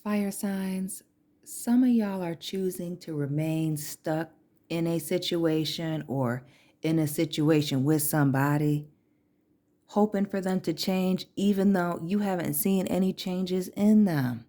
Fire signs, some of y'all are choosing to remain stuck in a situation or in a situation with somebody, hoping for them to change, even though you haven't seen any changes in them.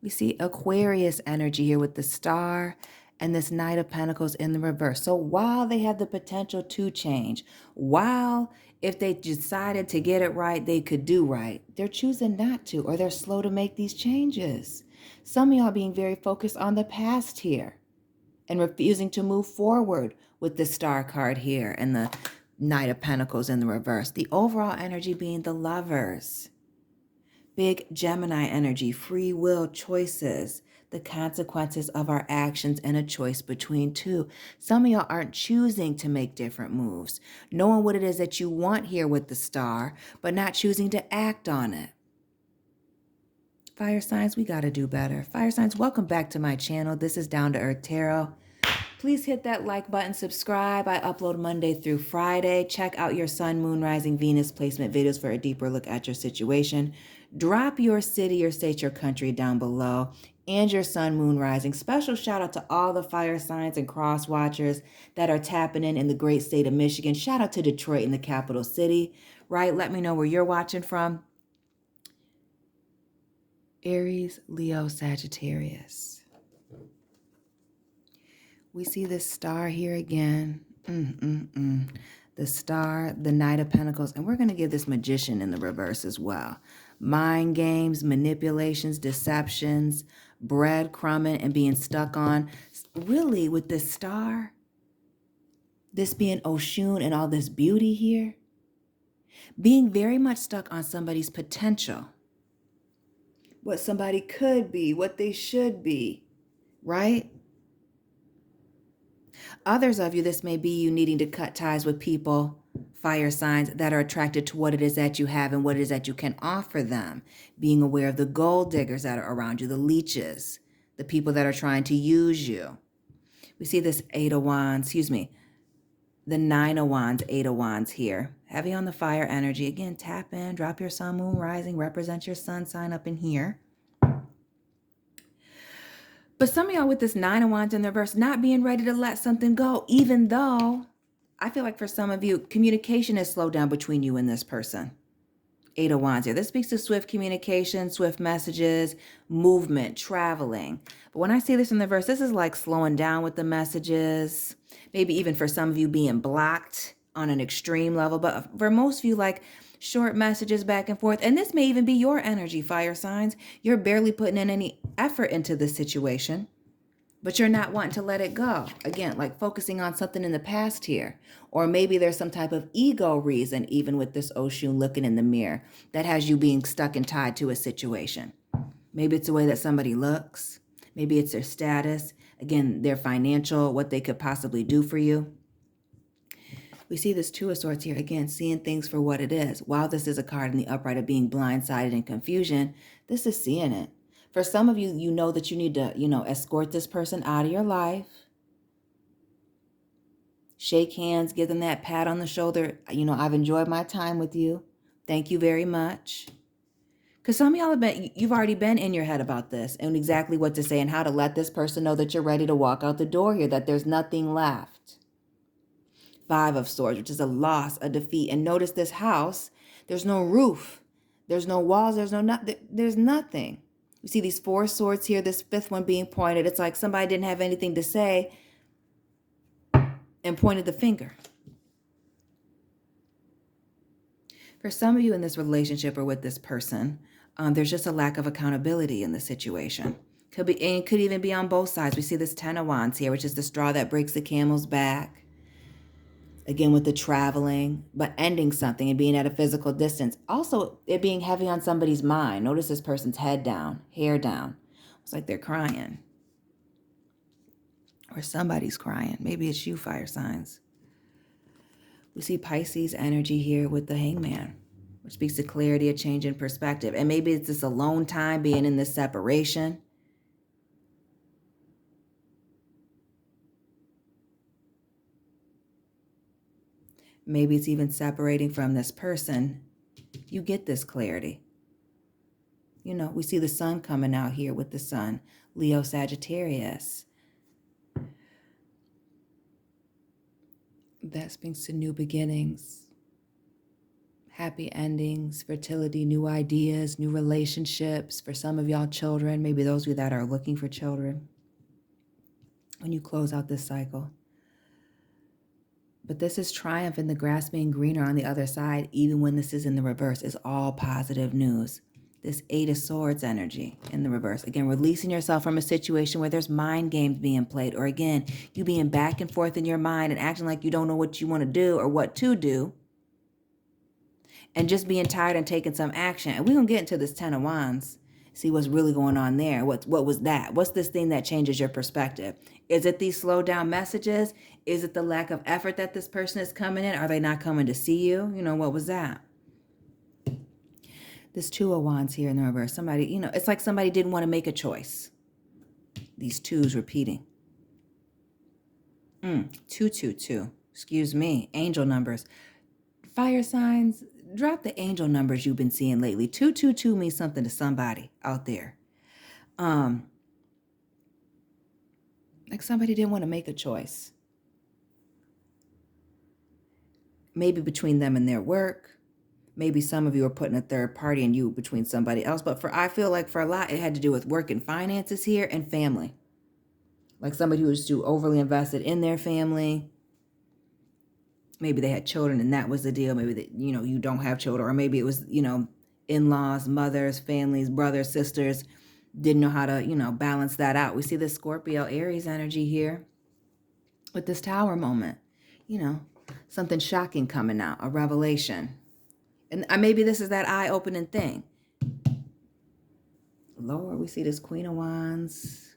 We see Aquarius energy here with the star and this Knight of Pentacles in the reverse. So while they have the potential to change, while if they decided to get it right, they could do right, they're choosing not to, or they're slow to make these changes. Some of y'all being very focused on the past here and refusing to move forward with the star card here and the Knight of Pentacles in the reverse. The overall energy being the Lovers. Big Gemini energy, free will choices, the consequences of our actions and a choice between two. Some of y'all aren't choosing to make different moves, knowing what it is that you want here with the star, but not choosing to act on it. Fire signs, we got to do better. Fire signs, welcome back to my channel. This is Down to Earth Tarot. Please hit that like button, subscribe. I upload Monday through Friday. Check out your Sun, Moon, Rising, Venus placement videos for a deeper look at your situation. Drop your city, your state, your country down below and your Sun, Moon, Rising. Special shout out to all the fire signs and cross watchers that are tapping in the great state of Michigan. Shout out to Detroit in the capital city, right? Let me know where you're watching from. Aries, Leo, Sagittarius. We see this star here again. The star, the Knight of Pentacles. And we're going to give this Magician in the reverse as well. Mind games, manipulations, deceptions, breadcrumbing, and being stuck on. Really, with this star, this being Oshun and all this beauty here, being very much stuck on somebody's potential. What somebody could be, what they should be, right? Others of you, this may be you needing to cut ties with people, fire signs, that are attracted to what it is that you have and what it is that you can offer them. Being aware of the gold diggers that are around you, the leeches, the people that are trying to use you. We see this Eight of Wands, the Nine of Wands, Eight of Wands here. Heavy on the fire energy. Again, tap in, drop your Sun, Moon, Rising, represent your sun sign up in here. But some of y'all with this Nine of Wands in the reverse, not being ready to let something go, even though I feel like for some of you, communication has slowed down between you and this person. Eight of Wands here. This speaks to swift communication, swift messages, movement, traveling. But when I see this in the verse, this is like slowing down with the messages. Maybe even for some of you being blocked on an extreme level. But for most of you, like short messages back and forth. And this may even be your energy, fire signs. You're barely putting in any effort into this situation, but you're not wanting to let it go. Again, like focusing on something in the past here. Or maybe there's some type of ego reason, even with this Oshun looking in the mirror, that has you being stuck and tied to a situation. Maybe it's the way that somebody looks. Maybe it's their status. Again, their financial, what they could possibly do for you. We see this Two of Swords here, again, seeing things for what it is. While this is a card in the upright of being blindsided and confusion, this is seeing it. For some of you, you know that you need to, escort this person out of your life. Shake hands, give them that pat on the shoulder. I've enjoyed my time with you. Thank you very much. Because some of y'all you've already been in your head about this and exactly what to say and how to let this person know that you're ready to walk out the door here, that there's nothing left. Five of Swords, which is a loss, a defeat. And notice this house, there's no roof. There's no walls. There's nothing. You see these Four Swords here, this fifth one being pointed. It's like somebody didn't have anything to say and pointed the finger. For some of you in this relationship or with this person, there's just a lack of accountability in the situation. Could even be on both sides. We see this Ten of Wands here, which is the straw that breaks the camel's back. Again, with the traveling, but ending something and being at a physical distance. Also, it being heavy on somebody's mind. Notice this person's head down, hair down. It's like they're crying. Or somebody's crying. Maybe it's you, fire signs. We see Pisces energy here with the Hangman, which speaks to clarity, a change in perspective. And maybe it's this alone time, being in this separation. Maybe it's even separating from this person. You get this clarity. You know, we see the sun coming out here with the sun, Leo, Sagittarius. That speaks to new beginnings, happy endings, fertility, new ideas, new relationships. For some of y'all, children, maybe those of you that are looking for children when you close out this cycle. But this is triumph, and the grass being greener on the other side, even when this is in the reverse, is all positive news. This 8 of Swords energy in the reverse. Again, releasing yourself from a situation where there's mind games being played, or again, you being back and forth in your mind and acting like you don't know what you want to do or what to do, and just being tired and taking some action. And we're going to get into this 10 of Wands, see what's really going on there. What was that? What's this thing that changes your perspective? Is it these slow down messages? Is it the lack of effort that this person is coming in? Are they not coming to see you? You know, what was that? This 2 of Wands here in the reverse. Somebody, you know, it's like somebody didn't want to make a choice. These twos repeating. 222. Excuse me. Angel numbers. Fire signs, drop the angel numbers you've been seeing lately. 222 means something to somebody out there. Like somebody didn't want to make a choice. Maybe between them and their work. Maybe some of you are putting a third party in you between somebody else. But I feel like for a lot, it had to do with work and finances here and family. Like somebody who was too overly invested in their family. Maybe they had children and that was the deal. Maybe that, you know, you don't have children. Or maybe it was, you know, in-laws, mothers, families, brothers, sisters didn't know how to, you know, balance that out. We see this Scorpio, Aries energy here with this Tower moment. You know, something shocking coming out, a revelation. And maybe this is that eye-opening thing. Lord, we see this Queen of Wands.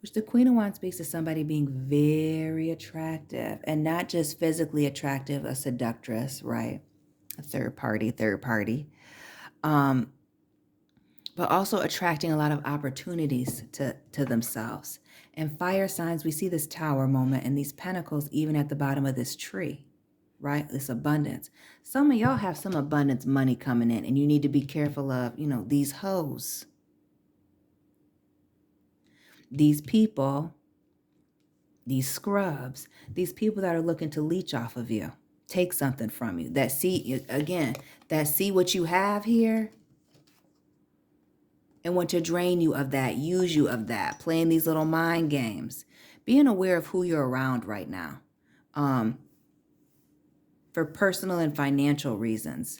Which the Queen of Wands speaks to somebody being very attractive. And not just physically attractive, a seductress, right? A third party. But also attracting a lot of opportunities to themselves. And fire signs, we see this Tower moment and these pentacles even at the bottom of this tree. Right? This abundance. Some of y'all have some abundance money coming in and you need to be careful of, you know, these hoes. These people, these scrubs, these people that are looking to leech off of you, take something from you, that see, again, that see what you have here and want to drain you of that, use you of that, playing these little mind games, being aware of who you're around right now. For personal and financial reasons.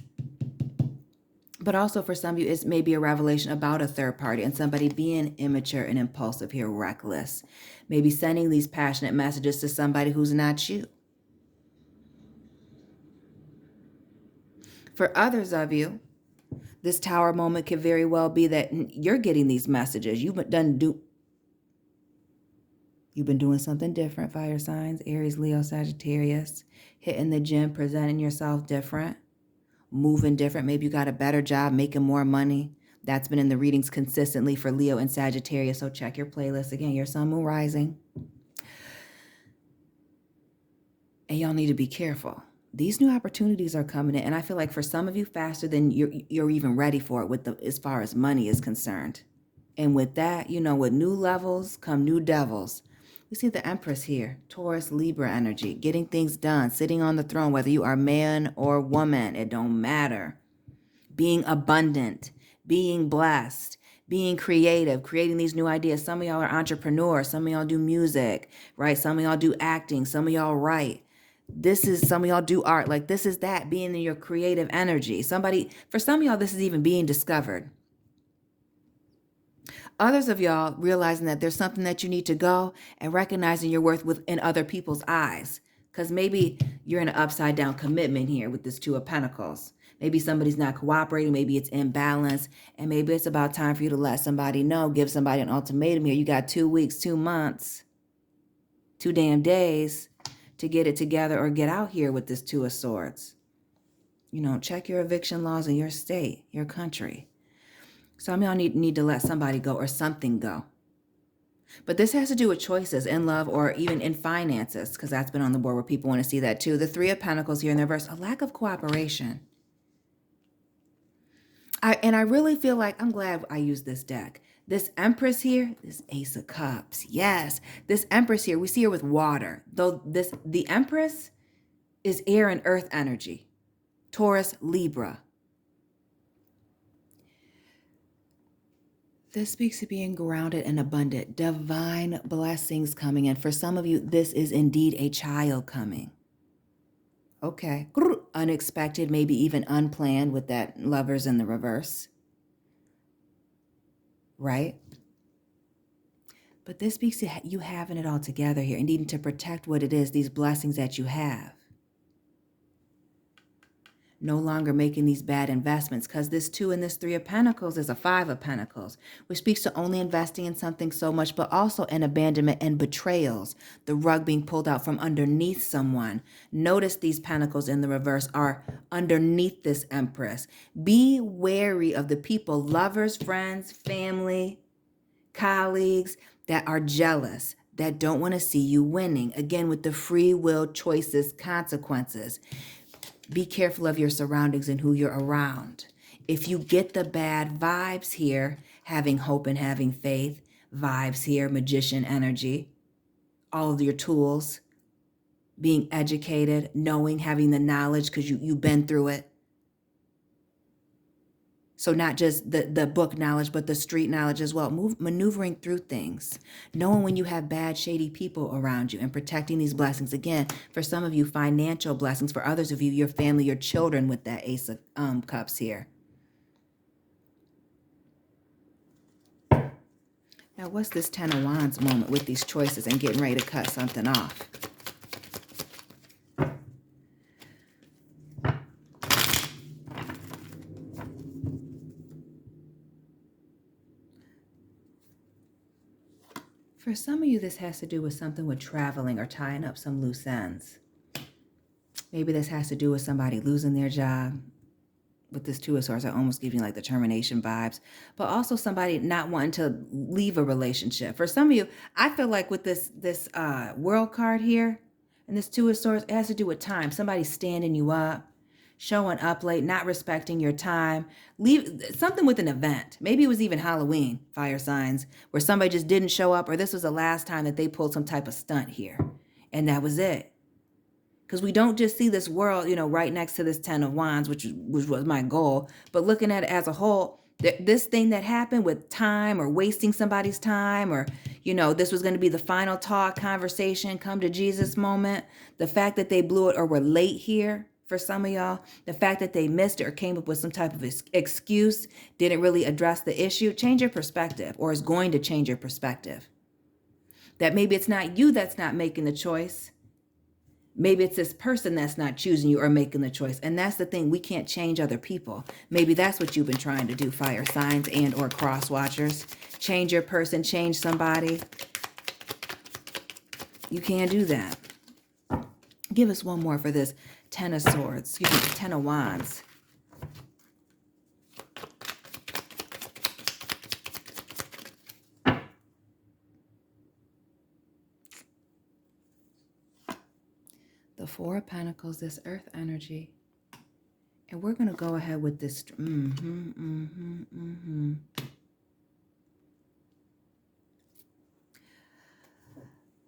But also for some of you, it's maybe a revelation about a third party and somebody being immature and impulsive here, reckless. Maybe sending these passionate messages to somebody who's not you. For others of you, this Tower moment could very well be that you're getting these messages. You've been doing something different, fire signs, Aries, Leo, Sagittarius. Hitting the gym, presenting yourself different, moving different. Maybe you got a better job, making more money. That's been in the readings consistently for Leo and Sagittarius. So check your playlist. Again, your sun, moon, rising. And y'all need to be careful. These new opportunities are coming in. And I feel like for some of you, faster than you're even ready for it as far as money is concerned. And with that, you know, with new levels come new devils. We see the Empress here, Taurus, Libra energy, getting things done, sitting on the throne, whether you are man or woman, it don't matter. Being abundant, being blessed, being creative, creating these new ideas. Some of y'all are entrepreneurs. Some of y'all do music, right? Some of y'all do acting. Some of y'all write. Some of y'all do art. Like this is that, being in your creative energy. For some of y'all, this is even being discovered. Others of y'all realizing that there's something that you need to go and recognizing your worth in other people's eyes. Because maybe you're in an upside down commitment here with this 2 of Pentacles. Maybe somebody's not cooperating. Maybe it's imbalance. And maybe it's about time for you to let somebody know, give somebody an ultimatum here. You got 2 weeks, 2 months, 2 damn days to get it together or get out here with this 2 of Swords. You know, check your eviction laws in your state, your country. Some of y'all need to let somebody go or something go. But this has to do with choices in love or even in finances, because that's been on the board where people want to see that too. The 3 of Pentacles here in the reverse, a lack of cooperation. I really feel like I'm glad I used this deck. This Empress here, this Ace of Cups. Yes, this Empress here, we see her with water. Though the Empress is air and earth energy. Taurus, Libra. This speaks to being grounded and abundant. Divine blessings coming in. For some of you, this is indeed a child coming. Okay. Unexpected, maybe even unplanned with that Lovers in the reverse. Right? But this speaks to you having it all together here and needing to protect what it is, these blessings that you have. No longer making these bad investments, because this 2 and this 3 of Pentacles is a 5 of Pentacles, which speaks to only investing in something so much, but also in abandonment and betrayals, the rug being pulled out from underneath someone. Notice these Pentacles in the reverse are underneath this Empress. Be wary of the people, lovers, friends, family, colleagues that are jealous, that don't want to see you winning. Again, with the free will choices, consequences. Be careful of your surroundings and who you're around. If you get the bad vibes here, having hope and having faith, vibes here, magician energy, all of your tools, being educated, knowing, having the knowledge because you've been through it. So not just the book knowledge, but the street knowledge as well. Maneuvering through things. Knowing when you have bad, shady people around you and protecting these blessings. Again, for some of you, financial blessings. For others of you, your family, your children with that Ace of Cups here. Now, what's this 10 of Wands moment with these choices and getting ready to cut something off? For some of you, this has to do with something with traveling or tying up some loose ends. Maybe this has to do with somebody losing their job. With this 2 of Swords, I almost give you like the termination vibes. But also somebody not wanting to leave a relationship. For some of you, I feel like with this World card here, and this 2 of Swords, it has to do with time. Somebody standing you up, showing up late, not respecting your time. Leave something with an event. Maybe it was even Halloween, fire signs, where somebody just didn't show up, or this was the last time that they pulled some type of stunt here. And that was it. Because we don't just see this world, right next to this 10 of Wands, which was my goal, but looking at it as a whole, this thing that happened with time or wasting somebody's time, or, this was going to be the final talk, conversation, come to Jesus moment. The fact that they blew it or were late here for some of y'all, the fact that they missed it or came up with some type of excuse, didn't really address the issue, change your perspective, or is going to change your perspective. That maybe it's not you that's not making the choice. Maybe it's this person that's not choosing you or making the choice. And that's the thing. We can't change other people. Maybe that's what you've been trying to do, fire signs and or cross watchers. Change your person, change somebody. You can't do that. Give us one more for this 10 of Swords. 10 of Wands. The 4 of Pentacles, this earth energy. And we're going to go ahead with this.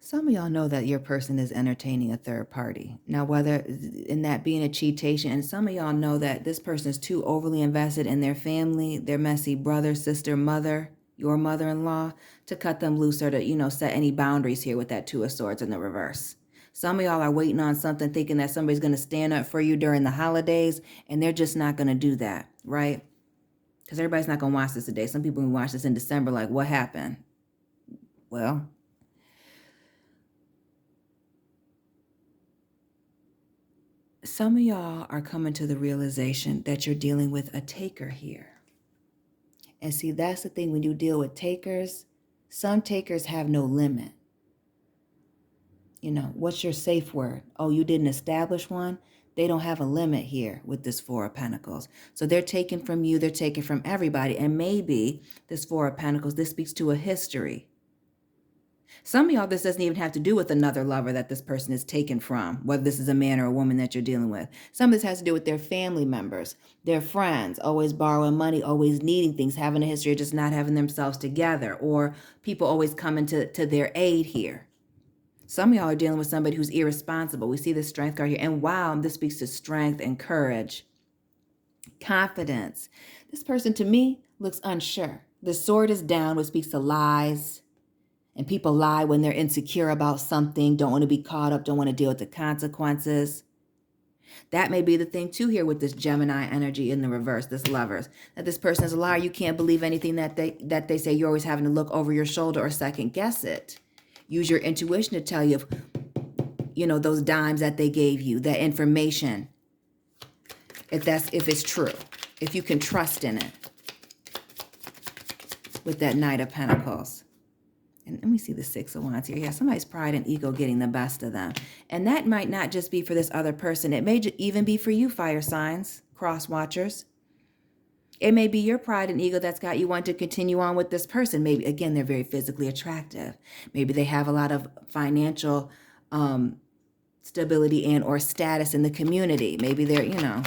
Some of y'all know that your person is entertaining a third party. Now, whether in that being a cheatation, and some of y'all know that this person is too overly invested in their family, their messy brother, sister, mother, your mother-in-law, to cut them loose or to, set any boundaries here with that 2 of Swords in the reverse. Some of y'all are waiting on something, thinking that somebody's going to stand up for you during the holidays, and they're just not going to do that, right? Because everybody's not going to watch this today. Some people will watch this in December like, what happened? Well, some of y'all are coming to the realization that you're dealing with a taker here. And see, that's the thing. When you deal with takers, some takers have no limit. What's your safe word? Oh, you didn't establish one? They don't have a limit here with this 4 of Pentacles. So they're taking from you. They're taking from everybody. And maybe this 4 of Pentacles, this speaks to a history. Some of y'all, this doesn't even have to do with another lover that this person is taken from, whether this is a man or a woman that you're dealing with. Some of this has to do with their family members, their friends, always borrowing money, always needing things, having a history of just not having themselves together, or people always coming to their aid here. Some of y'all are dealing with somebody who's irresponsible. We see the strength card here. And wow, this speaks to strength and courage, confidence. This person, to me, looks unsure. The sword is down, which speaks to lies. And people lie when they're insecure about something, don't want to be caught up, don't want to deal with the consequences. That may be the thing too here with this Gemini energy in the reverse, this lovers, that this person is a liar. You can't believe anything that they say. You're always having to look over your shoulder or second guess it. Use your intuition to tell you, those dimes that they gave you, that information, if it's true, if you can trust in it. With that Knight of Pentacles. And let me see the Six of Wands here. Yeah, somebody's pride and ego getting the best of them. And that might not just be for this other person. It may even be for you, fire signs, cross watchers. It may be your pride and ego that's got you wanting to continue on with this person. Maybe, again, they're very physically attractive. Maybe they have a lot of financial stability and or status in the community. Maybe they're,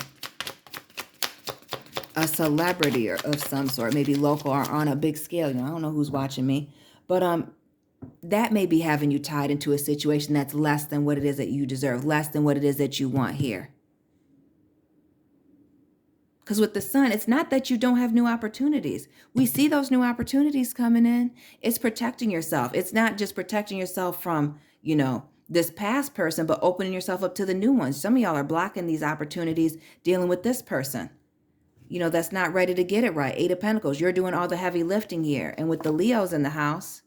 a celebrity or of some sort, maybe local or on a big scale. I don't know who's watching me. But that may be having you tied into a situation that's less than what it is that you deserve, less than what it is that you want here. Because with the Sun, it's not that you don't have new opportunities. We see those new opportunities coming in. It's protecting yourself. It's not just protecting yourself from, this past person, but opening yourself up to the new ones. Some of y'all are blocking these opportunities dealing with this person. That's not ready to get it right. Eight of Pentacles, you're doing all the heavy lifting here. And with the Leos in the house,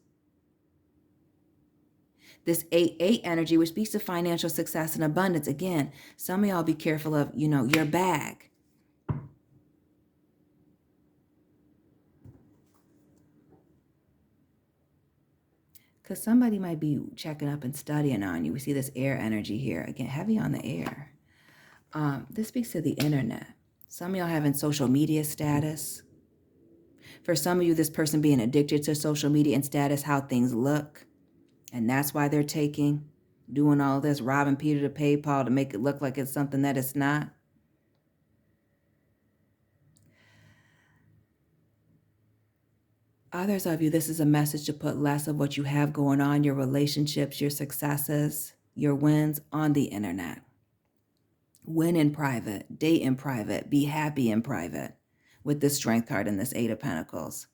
this 8-8 energy, which speaks to financial success and abundance. Again, some of y'all be careful of, your bag. Because somebody might be checking up and studying on you. We see this air energy here. Again, heavy on the air. This speaks to the internet. Some of y'all having social media status. For some of you, this person being addicted to social media and status, how things look. And that's why they're doing all this, robbing Peter to pay Paul to make it look like it's something that it's not. Others of you, this is a message to put less of what you have going on, your relationships, your successes, your wins on the internet. Win in private, date in private, be happy in private with this Strength card and this Eight of Pentacles.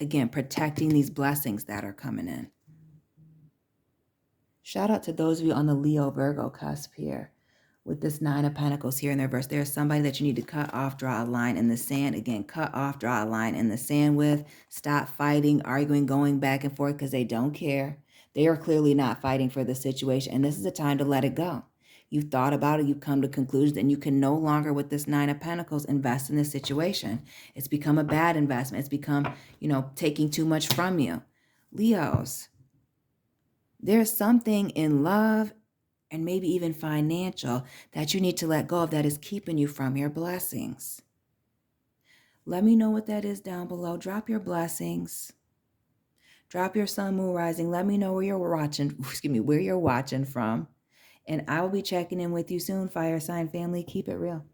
Again, protecting these blessings that are coming in. Shout out to those of you on the Leo Virgo cusp here with this Nine of Pentacles here in the reverse. There's somebody that you need to cut off, draw a line in the sand. Again, cut off, draw a line in the sand with. Stop fighting, arguing, going back and forth because they don't care. They are clearly not fighting for the situation, and this is the time to let it go. You've thought about it, you've come to conclusions, and you can no longer, with this Nine of Pentacles, invest in this situation. It's become a bad investment. It's become, taking too much from you. Leos, there's something in love and maybe even financial that you need to let go of that is keeping you from your blessings. Let me know what that is down below. Drop your blessings. Drop your sun, moon, rising. Let me know where you're watching from. And I will be checking in with you soon, fire sign family. Keep it real.